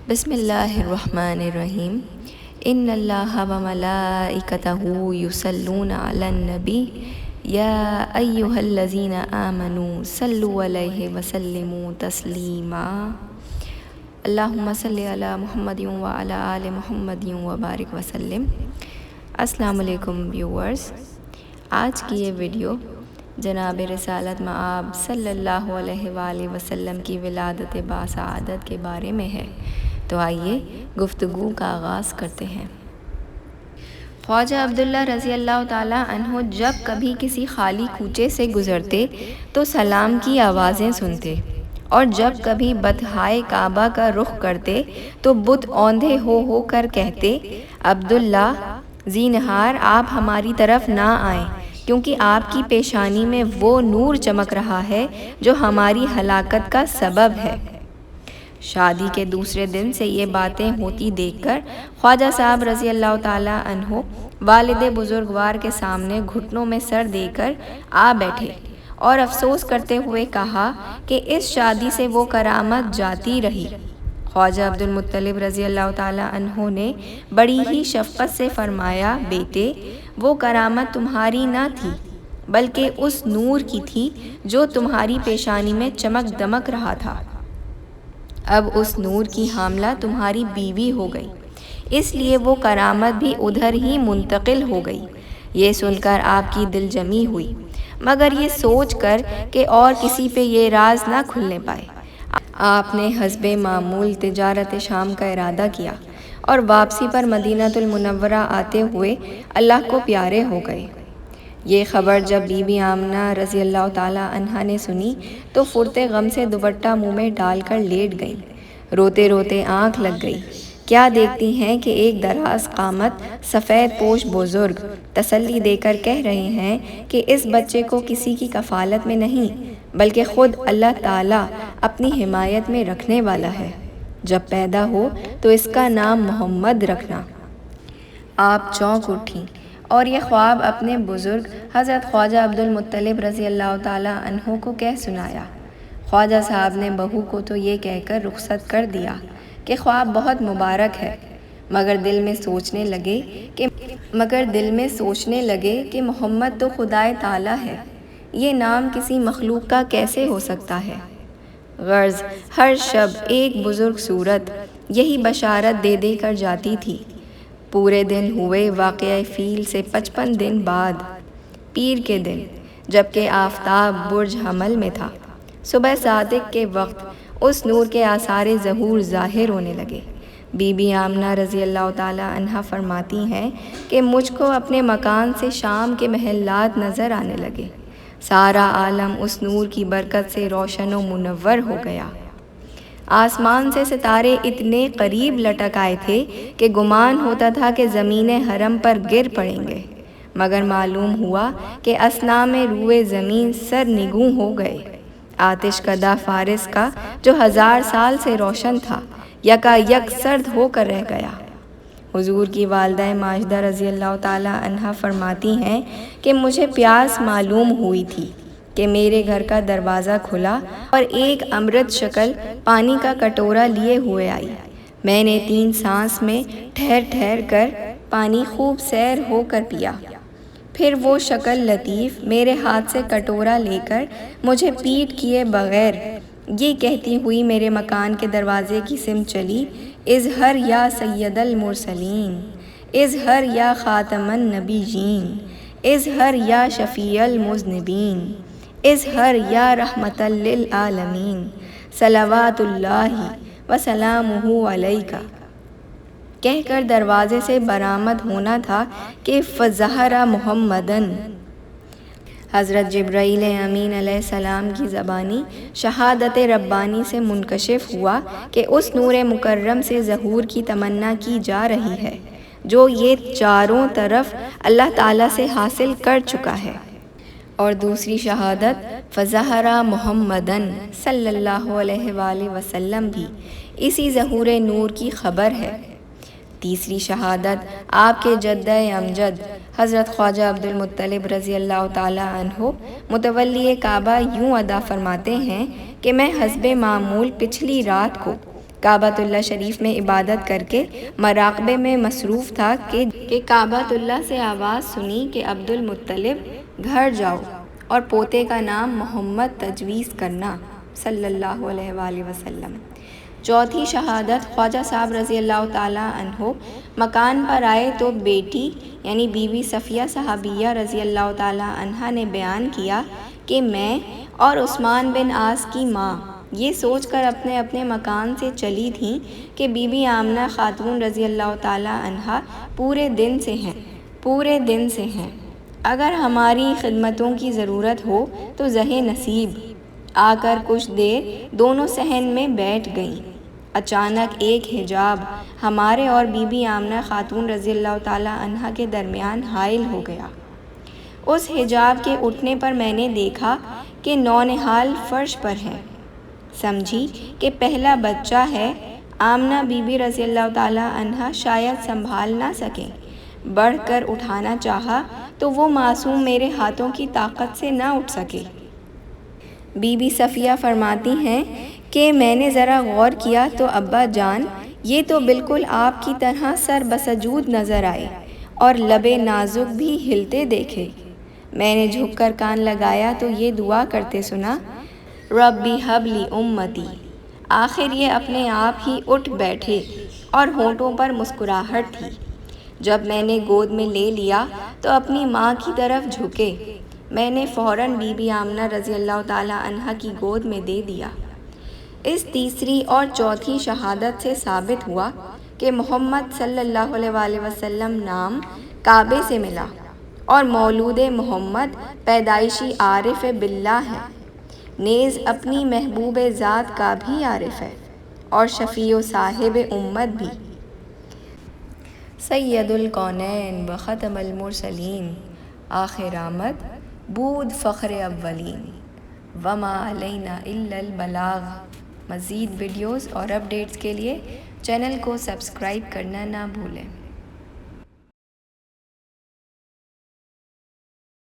بسم اللہ الرحمن الرحیم ان اللہ و ملائکتہ یصلون علی النبی یا ایہا الذین آمنوا صلوا علیہ وسلموا تسلیما اللہم صلی علی محمد وعلی آل محمد وبارک وسلم۔ السلام علیکم ویورز، آج کی یہ ویڈیو جناب رسالت مآب صلی اللہ علیہ وآلہ وسلم کی ولادت باسعادت کے بارے میں ہے، تو آئیے گفتگو کا آغاز کرتے ہیں۔ خواجہ عبداللہ رضی اللہ تعالیٰ عنہ جب کبھی کسی خالی کوچے سے گزرتے تو سلام کی آوازیں سنتے، اور جب کبھی بطحائے کعبہ کا رخ کرتے تو بت اوندھے ہو کر کہتے، عبداللہ زینہار آپ ہماری طرف نہ آئیں، کیونکہ آپ کی پیشانی میں وہ نور چمک رہا ہے جو ہماری ہلاکت کا سبب ہے۔ شادی کے دوسرے دن سے یہ باتیں ہوتی دیکھ کر خواجہ صاحب رضی اللہ تعالیٰ عنہ والد بزرگوار کے سامنے گھٹنوں میں سر دے کر آ بیٹھے اور افسوس کرتے ہوئے کہا کہ اس شادی سے وہ کرامت جاتی رہی۔ خواجہ عبد المطلب رضی اللہ تعالیٰ عنہ نے بڑی ہی شفقت سے فرمایا، بیٹے وہ کرامت تمہاری نہ تھی بلکہ اس نور کی تھی جو تمہاری پیشانی میں چمک دمک رہا تھا۔ اب اس نور کی حاملہ تمہاری بیوی ہو گئی، اس لیے وہ کرامت بھی ادھر ہی منتقل ہو گئی۔ یہ سن کر آپ کی دل جمی ہوئی، مگر یہ سوچ کر کہ اور کسی پہ یہ راز نہ کھلنے پائے، آپ نے حسب معمول تجارت شام کا ارادہ کیا اور واپسی پر مدینہ المنورہ آتے ہوئے اللہ کو پیارے ہو گئے۔ یہ خبر جب بی بی آمنہ رضی اللہ تعالیٰ عنہا نے سنی تو فرتے غم سے دوپٹہ منہ میں ڈال کر لیٹ گئیں، روتے روتے آنکھ لگ گئی۔ کیا دیکھتی ہیں کہ ایک دراز قامت سفید پوش بزرگ تسلی دے کر کہہ رہے ہیں کہ اس بچے کو کسی کی کفالت میں نہیں بلکہ خود اللہ تعالیٰ اپنی حمایت میں رکھنے والا ہے، جب پیدا ہو تو اس کا نام محمد رکھنا۔ آپ چونک اٹھیں اور یہ خواب اپنے بزرگ حضرت خواجہ عبد المطلب رضی اللہ تعالیٰ عنہ کو کہہ سنایا۔ خواجہ صاحب نے بہو کو تو یہ کہہ کر رخصت کر دیا کہ خواب بہت مبارک ہے، مگر دل میں سوچنے لگے کہ محمد تو خدائے تعالیٰ ہے، یہ نام کسی مخلوق کا کیسے ہو سکتا ہے؟ غرض ہر شب ایک بزرگ صورت یہی بشارت دے دے کر جاتی تھی۔ پورے دن ہوئے واقعہ فیل سے 55 دن بعد پیر کے دن، جبکہ آفتاب برج حمل میں تھا، صبح صادق کے وقت اس نور کے آثار ظہور ظاہر ہونے لگے۔ بی بی آمنہ رضی اللہ تعالیٰ عنہا فرماتی ہیں کہ مجھ کو اپنے مکان سے شام کے محلات نظر آنے لگے، سارا عالم اس نور کی برکت سے روشن و منور ہو گیا۔ آسمان سے ستارے اتنے قریب لٹک آئے تھے کہ گمان ہوتا تھا کہ زمین حرم پر گر پڑیں گے، مگر معلوم ہوا کہ اثنا میں روئے زمین سر نگوں ہو گئے۔ آتش کدہ فارس کا جو 1000 سال سے روشن تھا یکا یک سرد ہو کر رہ گیا۔ حضور کی والدہ ماجدہ رضی اللہ تعالیٰ عنہا فرماتی ہیں کہ مجھے پیاس معلوم ہوئی تھی کہ میرے گھر کا دروازہ کھلا اور ایک امرت شکل پانی کا کٹورا لیے ہوئے آئی۔ میں نے 3 سانس میں ٹھہر کر پانی خوب سیر ہو کر پیا، پھر وہ شکل لطیف میرے ہاتھ سے کٹورا لے کر مجھے پیٹ کیے بغیر یہ کہتی ہوئی میرے مکان کے دروازے کی سمت چلی، اظہر یا سید المرسلین، اظہر یا خاتم النبیین، اظہر یا شفیع المذنبین، اظہر یا رحمت للعالمین، صلوات اللہ وسلامہ علیک، کہہ کر دروازے سے برآمد ہونا تھا کہ فظہر محمدن، حضرت جبرائیل امین علیہ السلام کی زبانی شہادت ربانی سے منکشف ہوا کہ اس نور مکرم سے ظہور کی تمنا کی جا رہی ہے جو یہ چاروں طرف اللہ تعالیٰ سے حاصل کر چکا ہے۔ اور دوسری شہادت فظہر محمدن صلی اللہ علیہ وآلہ وسلم بھی اسی ظہور نور کی خبر ہے۔ تیسری شہادت آپ کے جد امجد حضرت خواجہ عبد المطلب رضی اللہ تعالیٰ عنہ متولی کعبہ یوں ادا فرماتے ہیں کہ میں حسب معمول پچھلی رات کو کعبۃ اللہ شریف میں عبادت کر کے مراقبے میں مصروف تھا کہ کعبۃ اللہ سے آواز سنی کہ عبد المطلب گھر جاؤ اور پوتے کا نام محمد تجویز کرنا صلی اللہ علیہ وآلہ وسلم۔ چوتھی شہادت خواجہ صاحب رضی اللہ تعالیٰ عنہ مکان پر آئے تو بیٹی یعنی بی بی صفیہ صحابیہ رضی اللہ تعالیٰ عنہ نے بیان کیا کہ میں اور عثمان بن عاص کی ماں یہ سوچ کر اپنے اپنے مکان سے چلی تھیں کہ بی بی آمنہ خاتون رضی اللہ تعالیٰ عنہ پورے دن سے ہیں، اگر ہماری خدمتوں کی ضرورت ہو تو زہ نصیب۔ آ کر کچھ دیر دونوں صحن میں بیٹھ گئیں۔ اچانک ایک حجاب ہمارے اور بی بی آمنہ خاتون رضی اللہ تعالیٰ عنہ کے درمیان حائل ہو گیا۔ اس حجاب کے اٹھنے پر میں نے دیکھا کہ نونہال فرش پر ہے۔ سمجھی کہ پہلا بچہ ہے۔ آمنہ بی بی رضی اللہ تعالیٰ عنہ شاید سنبھال نہ سکیں، بڑھ کر اٹھانا چاہا تو وہ معصوم میرے ہاتھوں کی طاقت سے نہ اٹھ سکے۔ بی بی صفیہ فرماتی ہیں کہ میں نے ذرا غور کیا تو ابا جان یہ تو بالکل آپ کی طرح سر بسجود نظر آئے اور لب نازک بھی ہلتے دیکھے۔ میں نے جھک کر کان لگایا تو یہ دعا کرتے سنا، ربی ہب لی امتی۔ آخر یہ اپنے آپ ہی اٹھ بیٹھے اور ہونٹوں پر مسکراہٹ تھی۔ جب میں نے گود میں لے لیا تو اپنی ماں کی طرف جھکے، میں نے فوراً بی بی آمنہ رضی اللہ تعالیٰ عنہ کی گود میں دے دیا۔ اس تیسری اور چوتھی شہادت سے ثابت ہوا کہ محمد صلی اللہ علیہ وآلہ وسلم نام کعبے سے ملا اور مولود محمد پیدائشی عارف باللہ ہے، نیز اپنی محبوب ذات کا بھی عارف ہے اور شفیع و صاحب امت بھی۔ سید الکونین و ختم المرسلین، آخر آمد بود فخر اولین، وما علینا الا البلاغ۔ مزید ویڈیوز اور اپڈیٹس کے لیے چینل کو سبسکرائب کرنا نہ بھولیں۔